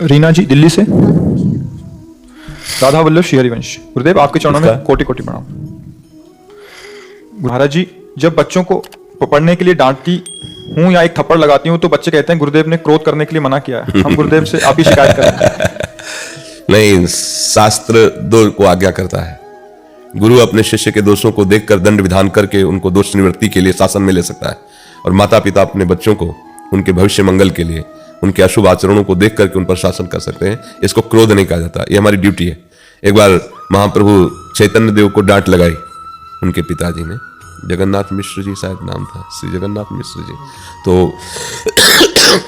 रीना जी दिल्ली से। राधा वल्लभ श्री हरिवंश। गुरुदेव आपके चरणों में कोटि कोटि प्रणाम। महाराज जी, जब बच्चों को पढ़ने के लिए डांटती हूँ या एक थप्पड़ लगाती हूँ तो बच्चे कहते हैं गुरुदेव ने क्रोध करने के लिए मना किया है। हम गुरुदेव से आप ही शिकायत करें। नहीं, शास्त्र दो को आज्ञा करता है। गुरु अपने शिष्य के दोषों को देखकर दंड विधान करके उनको दोष निवृत्ति के लिए शासन में ले सकता है, और माता पिता अपने बच्चों को उनके भविष्य मंगल के लिए उनके अशुभ आचरणों को देख करके उन पर शासन कर सकते हैं। इसको क्रोध नहीं कहा जाता, ये हमारी ड्यूटी है। एक बार महाप्रभु चैतन्य देव को डांट लगाई उनके पिताजी ने, जगन्नाथ मिश्र जी शायद नाम था, श्री जगन्नाथ मिश्र जी। तो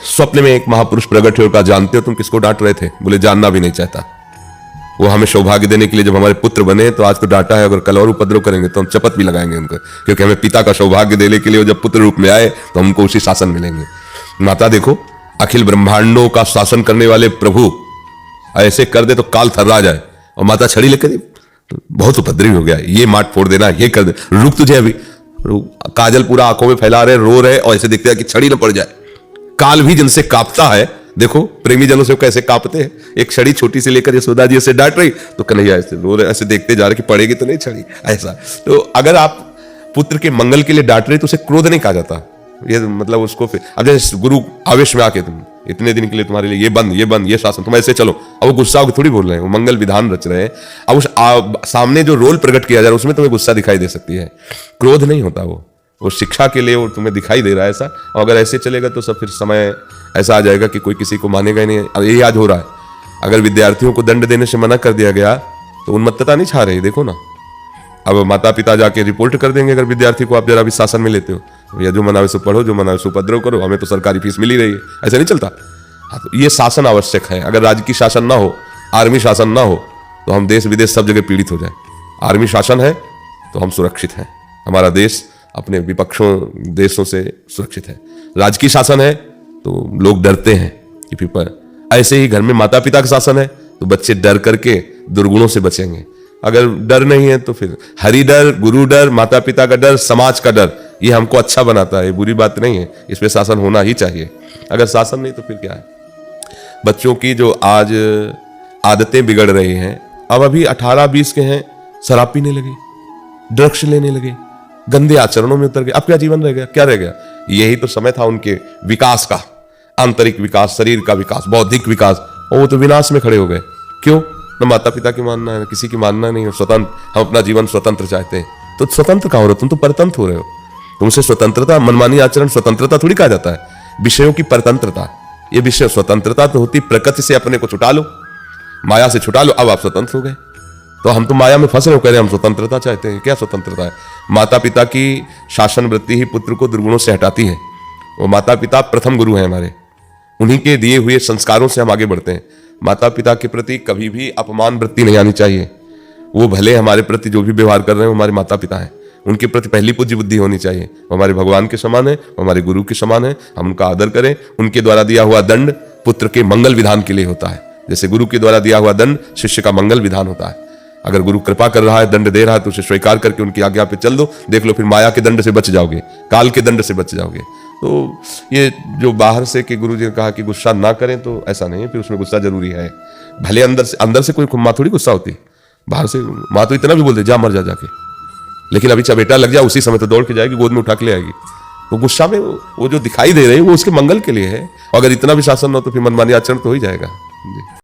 स्वप्न में एक महापुरुष प्रकट हुए, कहा जानते हो तुम किसको डांट रहे थे? बोले जानना भी नहीं चाहता। वो हमें सौभाग्य देने के लिए जब हमारे पुत्र बने तो आज तो डांटा है, अगर कल और उपद्रव करेंगे तो हम चपत भी लगाएंगे उनको, क्योंकि हमें पिता का सौभाग्य देने के लिए जब पुत्र रूप में आए तो हमको उसी शासन मिलेंगे। माता देखो, अखिल ब्रह्मांडों का शासन करने वाले प्रभु ऐसे कर दे तो काल थर्रा जाए, और माता छड़ी लेकर तो बहुत उपद्रवी हो गया, ये माट फोड़ देना, ये कर दे, रुक तुझे अभी। काजल पूरा आंखों में फैला रहे, रो रहे, और ऐसे देखते हैं कि छड़ी न पड़ जाए। काल भी जिनसे कांपता है, देखो प्रेमी जनों से कैसे कांपते हैं। एक छड़ी छोटी सी लेकर यशोदा जी ऐसे डांट रही तो कन्हैया ऐसे रो रहे, ऐसे देखते जा रहे कि पड़ेगी तो नहीं छड़ी, ऐसा। तो अगर आप पुत्र के मंगल के लिए डांट रहे तो उसे क्रोध नहीं कहा जाता। ये मतलब उसको फिर अब जैसे गुरु आवेश में आके तुम इतने दिन के लिए तुम्हारे लिए ये बंद ये शासन, तुम ऐसे चलो, अब वो गुस्सा होकर थोड़ी बोल रहे हैं, वो मंगल विधान रच रहे हैं। अब उस सामने जो रोल प्रकट किया जा रहा है उसमें तुम्हें गुस्सा दिखाई दे सकती है, क्रोध नहीं होता। वो शिक्षा के लिए वो तुम्हें दिखाई दे रहा है ऐसा। और अगर ऐसे चलेगा तो सब फिर समय ऐसा आ जाएगा कि कोई किसी को मानेगा ही नहीं। अब यही आज हो रहा है, अगर विद्यार्थियों को दंड देने से मना कर दिया गया तो उन्मत्तता नहीं छा रही, देखो ना। अब माता पिता जाके रिपोर्ट कर देंगे अगर विद्यार्थी को आप जरा भी शासन में लेते हो, या जो मनावे सो पढ़ो, जो मनावे सो उपद्रव करो, हमें तो सरकारी फीस मिल ही रही है, ऐसा नहीं चलता। तो ये शासन आवश्यक है। अगर राजकीय शासन ना हो, आर्मी शासन ना हो, तो हम देश विदेश सब जगह पीड़ित हो जाए। आर्मी शासन है तो हम सुरक्षित हैं, हमारा देश अपने विपक्षों देशों से सुरक्षित है। राजकीय शासन है तो लोग डरते हैं कि पीपर, ऐसे ही घर में माता पिता का शासन है तो बच्चे डर करके दुर्गुणों से बचेंगे। अगर डर नहीं है तो फिर हरि डर, गुरु डर, माता पिता का डर, समाज का डर, ये हमको अच्छा बनाता है, बुरी बात नहीं है, इस पे शासन होना ही चाहिए। अगर शासन नहीं तो फिर क्या है। बच्चों की जो आज आदतें बिगड़ रही हैं, अब अभी 18-20 के हैं, शराब पीने लगे, ड्रग्स लेने लगे, गंदे आचरणों में उतर गए। अब क्या जीवन रह गया, क्या रह गया? यही तो समय था उनके विकास का, आंतरिक विकास, शरीर का विकास, बौद्धिक विकास, और वो तो विनाश में खड़े हो गए। क्यों? न माता पिता की मानना है, किसी की मानना नहीं है, स्वतंत्र, हम अपना जीवन स्वतंत्र चाहते हैं। तो स्वतंत्र कहाँ हो रहे हो तुम? तो परतंत्र हो रहे हो। तुमसे स्वतंत्रता, मनमानी आचरण स्वतंत्रता थोड़ी कहा जाता है, विषयों की परतंत्रता। ये विषय स्वतंत्रता तो होती प्रकृति से अपने को छुटा लो, माया से छुटा लो, अब आप स्वतंत्र हो गए। तो हम तो माया में फंस रहे हो, कह रहे हम स्वतंत्रता चाहते हैं। क्या स्वतंत्रता है? माता पिता की शासन वृत्ति ही पुत्र को दुर्गुणों से हटाती है। वो माता पिता प्रथम गुरु हैं हमारे, उन्हीं के दिए हुए संस्कारों से हम आगे बढ़ते हैं। माता पिता के प्रति कभी भी अपमान वृत्ति नहीं आनी चाहिए। वो भले हमारे प्रति जो भी व्यवहार कर रहे हैं वो हमारे माता पिता हैं, उनके प्रति पहली पूज्य बुद्धि होनी चाहिए। वो हमारे भगवान के समान है, वो हमारे गुरु के समान है, हम उनका आदर करें। उनके द्वारा दिया हुआ दंड पुत्र के मंगल विधान के लिए होता है, जैसे गुरु के द्वारा दिया हुआ दंड शिष्य का मंगल विधान होता है। अगर गुरु कृपा कर रहा है, दंड दे रहा है, तो उसे स्वीकार करके उनकी आज्ञा पे चल दो, देख लो फिर माया के दंड से बच जाओगे, काल के दंड से बच जाओगे। तो ये जो बाहर से कि गुरु जी ने कहा कि गुस्सा ना करें, तो ऐसा नहीं है, फिर उसमें गुस्सा जरूरी है। भले अंदर से कोई माँ थोड़ी गुस्सा होती, बाहर से माँ तो इतना भी बोल दे जा मर जा जाके, लेकिन अभी चबेटा लग जाए उसी समय तो दौड़ के जाएगी, गोद में उठा के ले आएगी। वो गुस्सा में वो जो दिखाई दे रही है वो उसके मंगल के लिए है। अगर इतना भी शासन ना हो तो फिर मनमानी आचरण तो हो ही जाएगा। जी।